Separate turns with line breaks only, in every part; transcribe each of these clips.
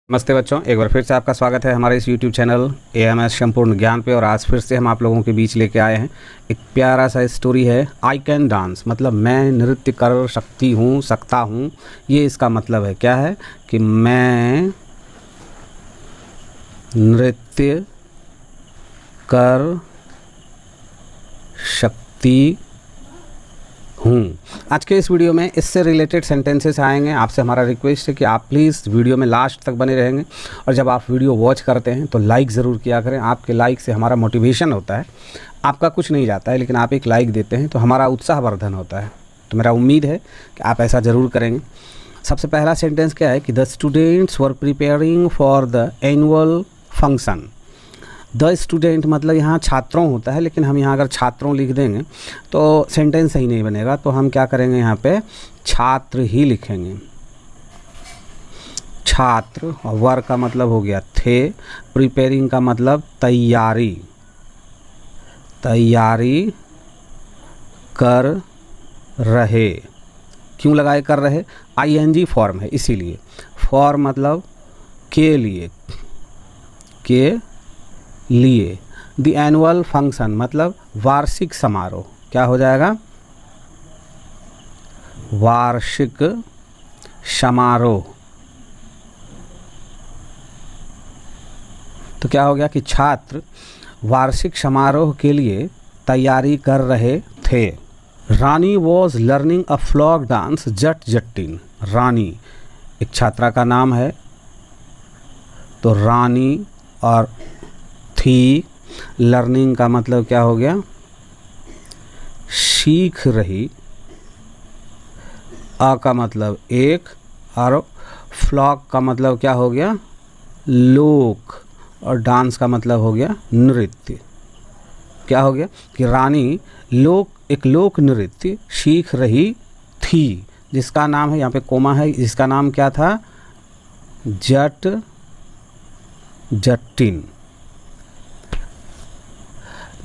नमस्ते बच्चों, एक बार फिर से आपका स्वागत है हमारे इस YouTube चैनल AMS संपूर्ण ज्ञान पे। और आज फिर से हम आप लोगों के बीच लेके आए हैं एक प्यारा सा स्टोरी है। आई कैन डांस मतलब मैं नृत्य कर सकती हूँ, सकता हूँ। ये इसका मतलब है, क्या है कि मैं नृत्य कर सकती हूँ। आज के इस वीडियो में इससे रिलेटेड सेंटेंसेस आएंगे। आपसे हमारा रिक्वेस्ट है कि आप प्लीज़ वीडियो में लास्ट तक बने रहेंगे, और जब आप वीडियो वॉच करते हैं तो लाइक ज़रूर किया करें। आपके लाइक से हमारा मोटिवेशन होता है। आपका कुछ नहीं जाता है, लेकिन आप एक लाइक देते हैं तो हमारा उत्साहवर्धन होता है। तो मेरा उम्मीद है कि आप ऐसा ज़रूर करेंगे। सबसे पहला सेंटेंस क्या है कि the students were preparing for the annual function. The student मतलब यहाँ छात्रों होता है, लेकिन हम यहाँ अगर छात्रों लिख देंगे तो सेंटेंस सही नहीं बनेगा। तो हम क्या करेंगे, यहाँ पे छात्र ही लिखेंगे। छात्र, और वर का मतलब हो गया थे, प्रिपेयरिंग का मतलब तैयारी, तैयारी कर रहे। क्यों लगाए कर रहे? ING फॉर्म है इसीलिए। फॉर मतलब के लिए, के लिए। द एनुअल फंक्शन मतलब वार्षिक समारोह। क्या हो जाएगा? वार्षिक समारोह। तो क्या हो गया कि छात्र वार्षिक समारोह के लिए तैयारी कर रहे थे। Rani was learning a folk dance Jat Jattin. Rani एक छात्रा का नाम है, तो रानी और थी, लर्निंग का मतलब क्या हो गया? सीख रही। अ का मतलब एक, और फ्लॉक का मतलब क्या हो गया? लोक, और डांस का मतलब हो गया नृत्य। क्या हो गया कि रानी एक लोक नृत्य सीख रही थी, जिसका नाम है, यहाँ पे कोमा है, जिसका नाम क्या था? Jat Jattin.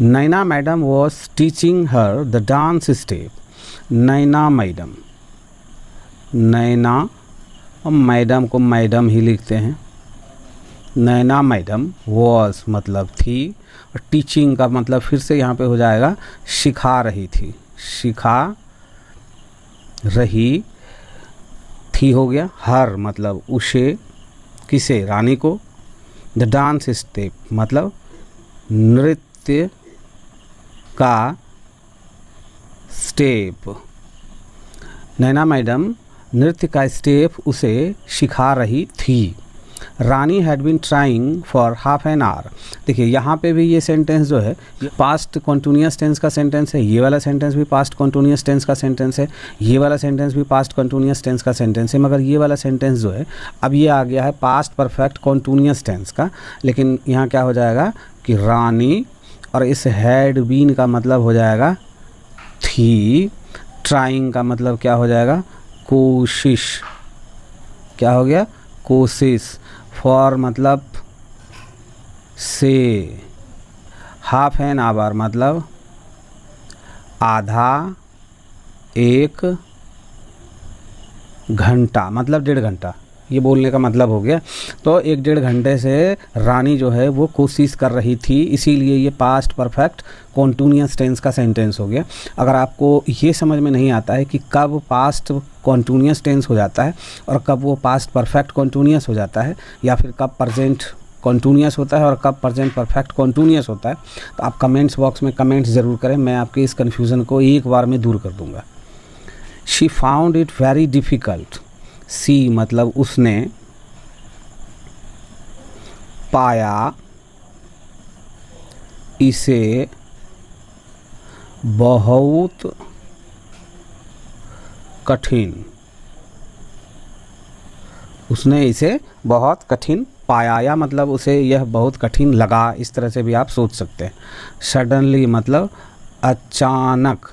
Naina madam was teaching her the dance step. Naina madam, Naina और मैडम को मैडम ही लिखते हैं। नैना मैडम वॉज मतलब थी, और टीचिंग का मतलब फिर से यहाँ पे हो जाएगा सिखा रही थी। सिखा रही थी हो गया। हर मतलब उसे, किसे? रानी को। द डांस स्टेप मतलब नृत्य का स्टेप। नैना मैडम नृत्य का स्टेप उसे सिखा रही थी। Rani had been trying for half an hour. देखिए यहाँ पे भी ये सेंटेंस जो है पास्ट कॉन्टिन्यूअस टेंस का सेंटेंस है। ये वाला सेंटेंस भी पास्ट कॉन्टिन्यूअस टेंस का सेंटेंस है। ये वाला सेंटेंस भी पास्ट कॉन्टिन्यूअस टेंस का सेंटेंस है। मगर ये वाला सेंटेंस जो है अब ये आ गया है पास्ट परफेक्ट कॉन्टिन्यूअस टेंस का। लेकिन यहाँ क्या हो जाएगा कि रानी, और इस हैड बीन का मतलब हो जाएगा थी। ट्राइंग का मतलब क्या हो जाएगा? कोशिश। क्या हो गया? कोशिश। फॉर मतलब से। हाफ एन आवर मतलब आधा एक घंटा, मतलब 1.5 घंटा। ये बोलने का मतलब हो गया। तो 1-1.5 घंटे से रानी जो है वो कोशिश कर रही थी, इसीलिए ये पास्ट परफेक्ट कॉन्टिन्यूअस टेंस का सेंटेंस हो गया। अगर आपको ये समझ में नहीं आता है कि कब पास्ट कॉन्टिन्यूअस टेंस हो जाता है और कब वो पास्ट परफेक्ट कॉन्टिन्यूअस हो जाता है, या फिर कब प्रेजेंट कॉन्टिन्यूअस होता है और कब प्रेजेंट परफेक्ट कॉन्टिन्यूअस होता है, तो आप कमेंट्स बॉक्स में कमेंट्स ज़रूर करें। मैं आपके इस कन्फ्यूज़न को एक बार में दूर कर दूँगा। She found it very difficult. She मतलब उसने, पाया इसे बहुत कठिन। उसने इसे बहुत कठिन पाया, या मतलब उसे यह बहुत कठिन लगा, इस तरह से भी आप सोच सकते हैं। सडनली मतलब अचानक,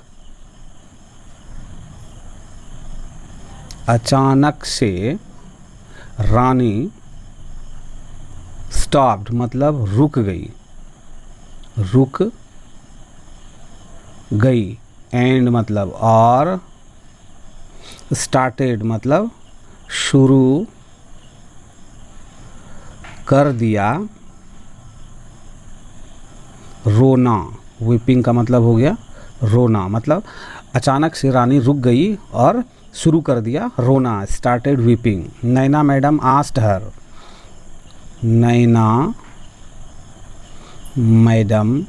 अचानक से। रानी स्टॉप्ड मतलब रुक गई, रुक गई। एंड मतलब और। स्टार्टेड मतलब शुरू कर दिया रोना। वीपिंग का मतलब हो गया रोना, मतलब अचानक से रानी रुक गई और शुरू कर दिया रोना, स्टार्टेड वीपिंग। नैना मैडम आस्क्ड हर, नैना मैडम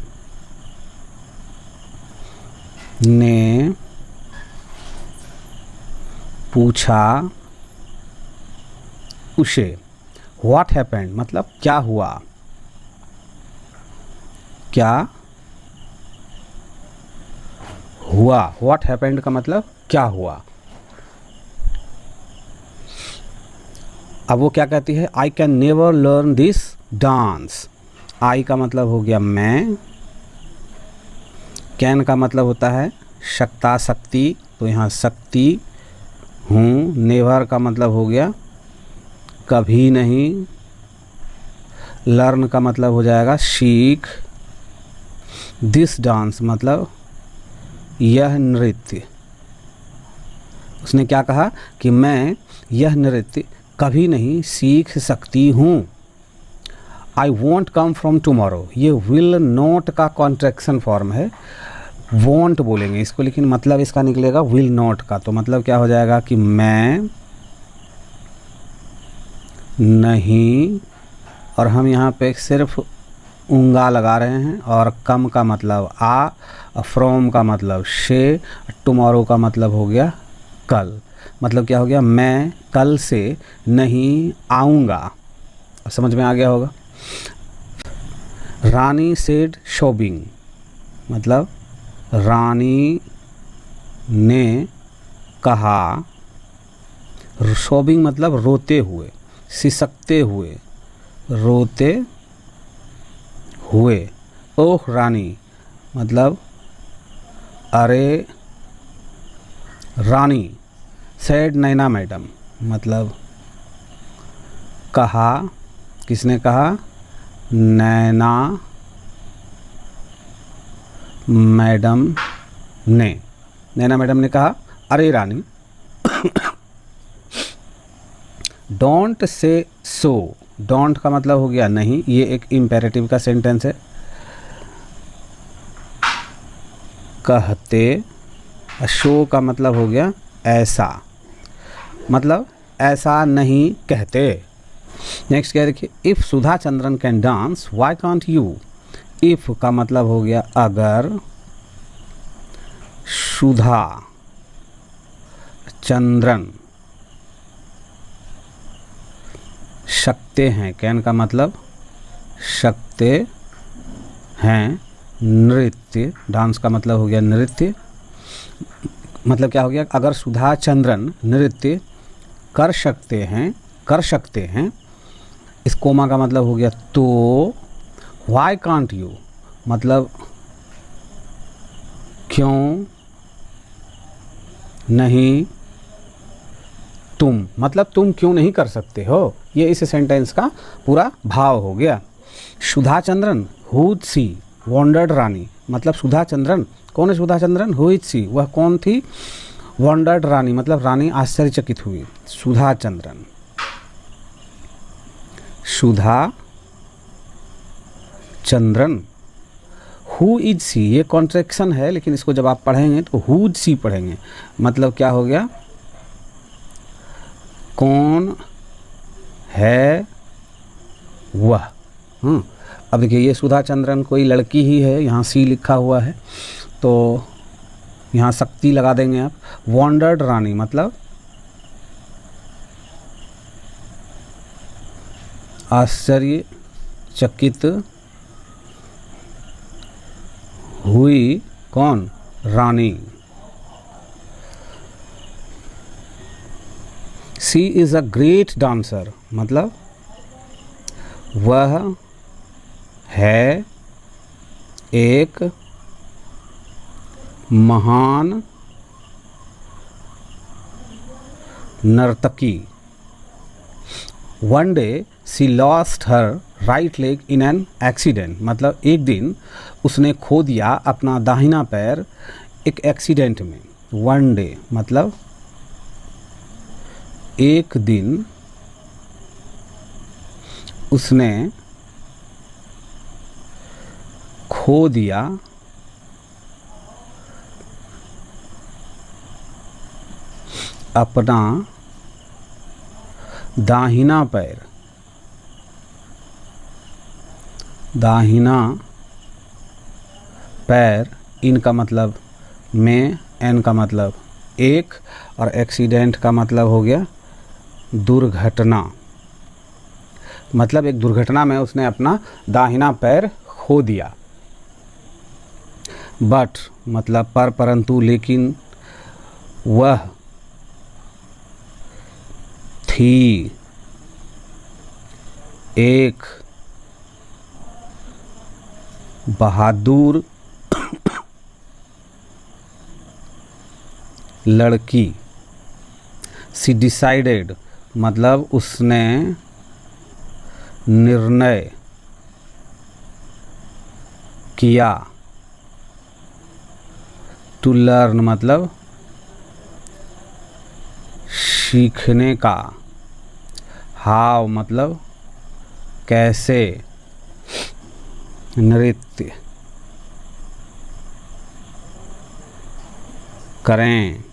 ने पूछा उसे। व्हाट हैपेंड मतलब क्या हुआ, क्या हुआ। व्हाट हैपेंड का मतलब क्या हुआ। अब वो क्या कहती है, I can never learn this dance. I का मतलब हो गया मैं, कैन का मतलब होता है शक्ता शक्ति, तो यहाँ शक्ति हूँ। नेवर का मतलब हो गया कभी नहीं। लर्न का मतलब हो जाएगा सीख। दिस डांस मतलब यह नृत्य। उसने क्या कहा कि मैं यह नृत्य कभी नहीं सीख सकती हूँ। I want come from tomorrow, ये विल नॉट का कॉन्ट्रैक्शन फॉर्म है, वॉन्ट बोलेंगे इसको, लेकिन मतलब इसका निकलेगा विल नॉट का। तो मतलब क्या हो जाएगा कि मैं नहीं, और हम यहाँ पे सिर्फ उंगा लगा रहे हैं, और कम का मतलब आ, फ्रॉम का मतलब से, टुमारो का मतलब हो गया कल। मतलब क्या हो गया, मैं कल से नहीं आऊँगा। समझ में आ गया होगा। रानी सेड शोबिंग मतलब रानी ने कहा, शोबिंग मतलब रोते हुए, सिसकते हुए, रोते हुए। ओह रानी मतलब अरे रानी। सैड नैना मैडम मतलब कहा, किसने कहा, नैना मैडम ने। नैना मैडम ने कहा अरे रानी। डोंट से सो, डोंट का मतलब हो गया नहीं, ये एक इम्पेरेटिव का सेंटेंस है। कहते, शो का मतलब हो गया ऐसा, मतलब ऐसा नहीं कहते। नेक्स्ट क्या देखिए, if Sudha Chandran can dance why can't you. If का मतलब हो गया अगर सुधा चंद्रन सकते हैं, कैन का मतलब सकते हैं, नृत्य, डांस का मतलब हो गया नृत्य, मतलब क्या हो गया, अगर सुधा चंद्रन नृत्य कर सकते हैं, कर सकते हैं। इस कोमा का मतलब हो गया तो। व्हाई कांट यू मतलब क्यों नहीं तुम, मतलब तुम क्यों नहीं कर सकते हो। ये इस सेंटेंस का पूरा भाव हो गया। Sudha Chandran who is she, wondered Rani मतलब सुधा चंद्रन, कौन है Sudha Chandran, who is she वह कौन थी, वॉन्डर्ड रानी मतलब रानी आश्चर्यचकित हुई। Sudha Chandran, Sudha Chandran. Who is she ये कॉन्ट्रैक्शन है, लेकिन इसको जब आप पढ़ेंगे तो हु इज सी पढ़ेंगे, मतलब क्या हो गया, कौन है वह। अब देखिए ये सुधा चंद्रन कोई लड़की ही है, यहाँ सी लिखा हुआ है तो यहाँ शक्ति लगा देंगे आप। वॉन्डर्ड रानी मतलब आश्चर्यचकित हुई, कौन, Rani. She is a great dancer मतलब वह है एक महान नर्तकी। One day she lost her right leg in an accident मतलब एक दिन उसने खो दिया अपना दाहिना पैर एक एक्सीडेंट में। वन डे मतलब एक दिन, उसने खो दिया अपना दाहिना पैर। दाहिना पैर, इनका मतलब में, एन का मतलब एक, और एक्सीडेंट का मतलब हो गया दुर्घटना। मतलब एक दुर्घटना में उसने अपना दाहिना पैर खो दिया। बट मतलब पर, परंतु, लेकिन, वह थी एक बहादुर लड़की। शी डिसाइडेड मतलब उसने निर्णय किया। टू लर्न मतलब सीखने का। हाउ मतलब कैसे। नृत्य करें।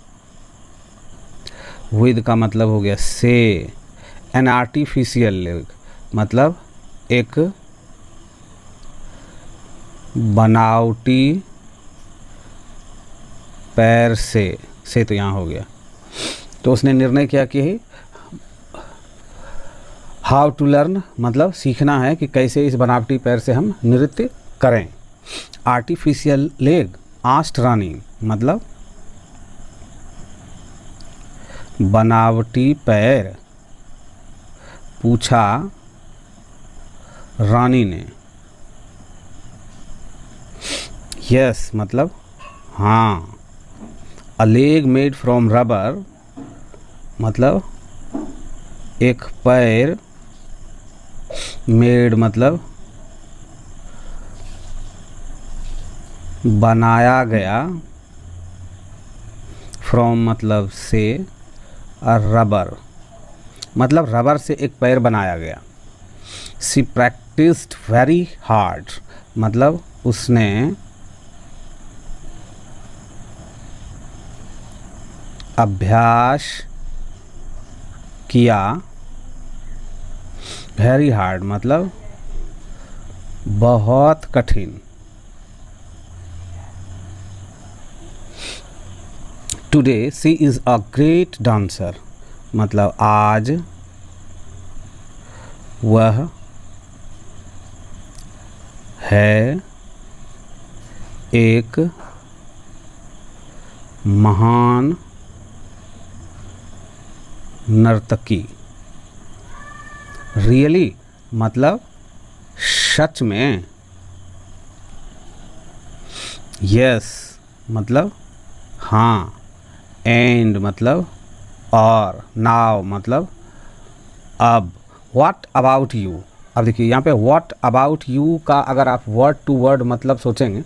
विद का मतलब हो गया से। एन आर्टिफिशियल लेग मतलब एक बनावटी पैर से तो यहाँ हो गया। तो उसने निर्णय किया कि हाउ टू लर्न मतलब सीखना है कि कैसे इस बनावटी पैर से हम नृत्य करें। आर्टिफिशियल लेग आस्ट रानी मतलब बनावटी पैर पूछा रानी ने। यस मतलब हाँ। A leg made from rubber मतलब एक पैर, मेड मतलब बनाया गया, फ्रॉम मतलब से, और रबर मतलब रबर से एक पैर बनाया गया। शी प्रैक्टिस्ड वेरी हार्ड मतलब उसने अभ्यास किया। वेरी हार्ड मतलब बहुत कठिन। Today she is a great dancer मतलब आज वह है एक महान नर्तकी। रियली मतलब सच में। यस मतलब हाँ। एंड मतलब और। नाउ मतलब अब। What about you. अब देखिए यहाँ पे व्हाट अबाउट यू का अगर आप वर्ड टू वर्ड मतलब सोचेंगे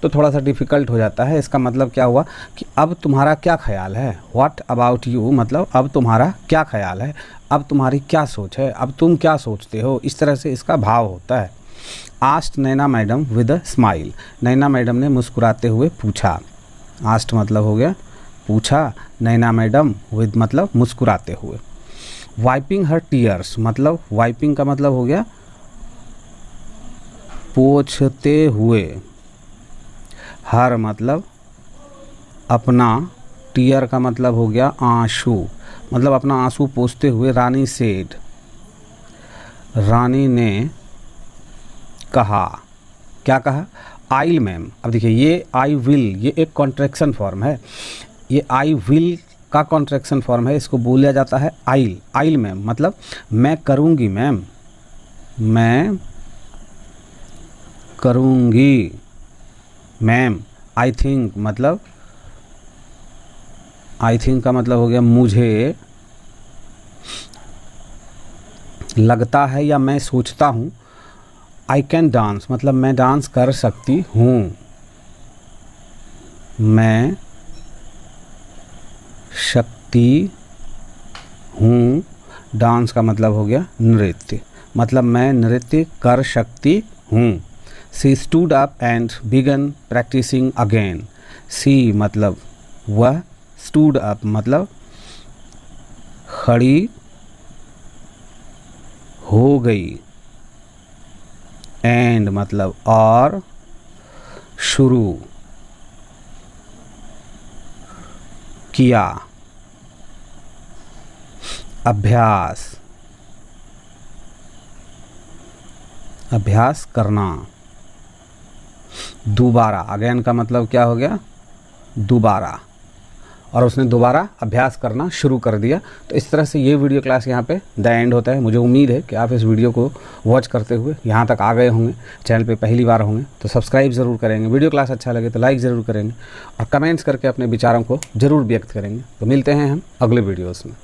तो थोड़ा सा डिफ़िकल्ट हो जाता है। इसका मतलब क्या हुआ कि अब तुम्हारा क्या ख्याल है। व्हाट अबाउट यू मतलब अब तुम्हारा क्या ख्याल है, अब तुम्हारी क्या सोच है, अब तुम क्या सोचते हो, इस तरह से इसका भाव होता है। Asked Naina madam with a smile Naina madam ने मुस्कुराते हुए पूछा। आस्ट मतलब हो गया पूछा, नैना मैडम विद मतलब मुस्कुराते हुए। वाइपिंग हर टीयर्स मतलब वाइपिंग का मतलब हो गया पोंछते हुए। हर मतलब अपना, टीयर का मतलब हो गया आंसू मतलब अपना आंसू पोंछते हुए। रानी सेड रानी ने कहा। क्या कहा। आइल मैम। अब देखिए ये आई विल ये एक कॉन्ट्रैक्शन फॉर्म है। ये आई विल का कॉन्ट्रैक्शन फॉर्म है, इसको बोला जाता है आइल। आइल मैम मतलब मैं करूँगी मैम, मैं करूँगी मैम। आई थिंक मतलब आई थिंक का मतलब हो गया मुझे लगता है या मैं सोचता हूँ। आई कैन डांस मतलब मैं डांस कर सकती हूँ। मैं शक्ति हूँ। डांस का मतलब हो गया नृत्य। मतलब मैं नृत्य कर सकती हूँ। She stood up and began practising again. She मतलब वह, स्टूड अप मतलब खड़ी हो गई, एंड मतलब और, शुरू किया। अभ्यास, अभ्यास करना। दोबारा, अगेन का मतलब क्या हो गया, दोबारा, और उसने दोबारा अभ्यास करना शुरू कर दिया। तो इस तरह से ये वीडियो क्लास यहाँ पे द एंड होता है। मुझे उम्मीद है कि आप इस वीडियो को वॉच करते हुए यहाँ तक आ गए होंगे, चैनल पे पहली बार होंगे तो सब्सक्राइब ज़रूर करेंगे, वीडियो क्लास अच्छा लगे तो लाइक ज़रूर करेंगे और कमेंट्स करके अपने विचारों को ज़रूर व्यक्त करेंगे। तो मिलते हैं हम अगले वीडियोज़ में।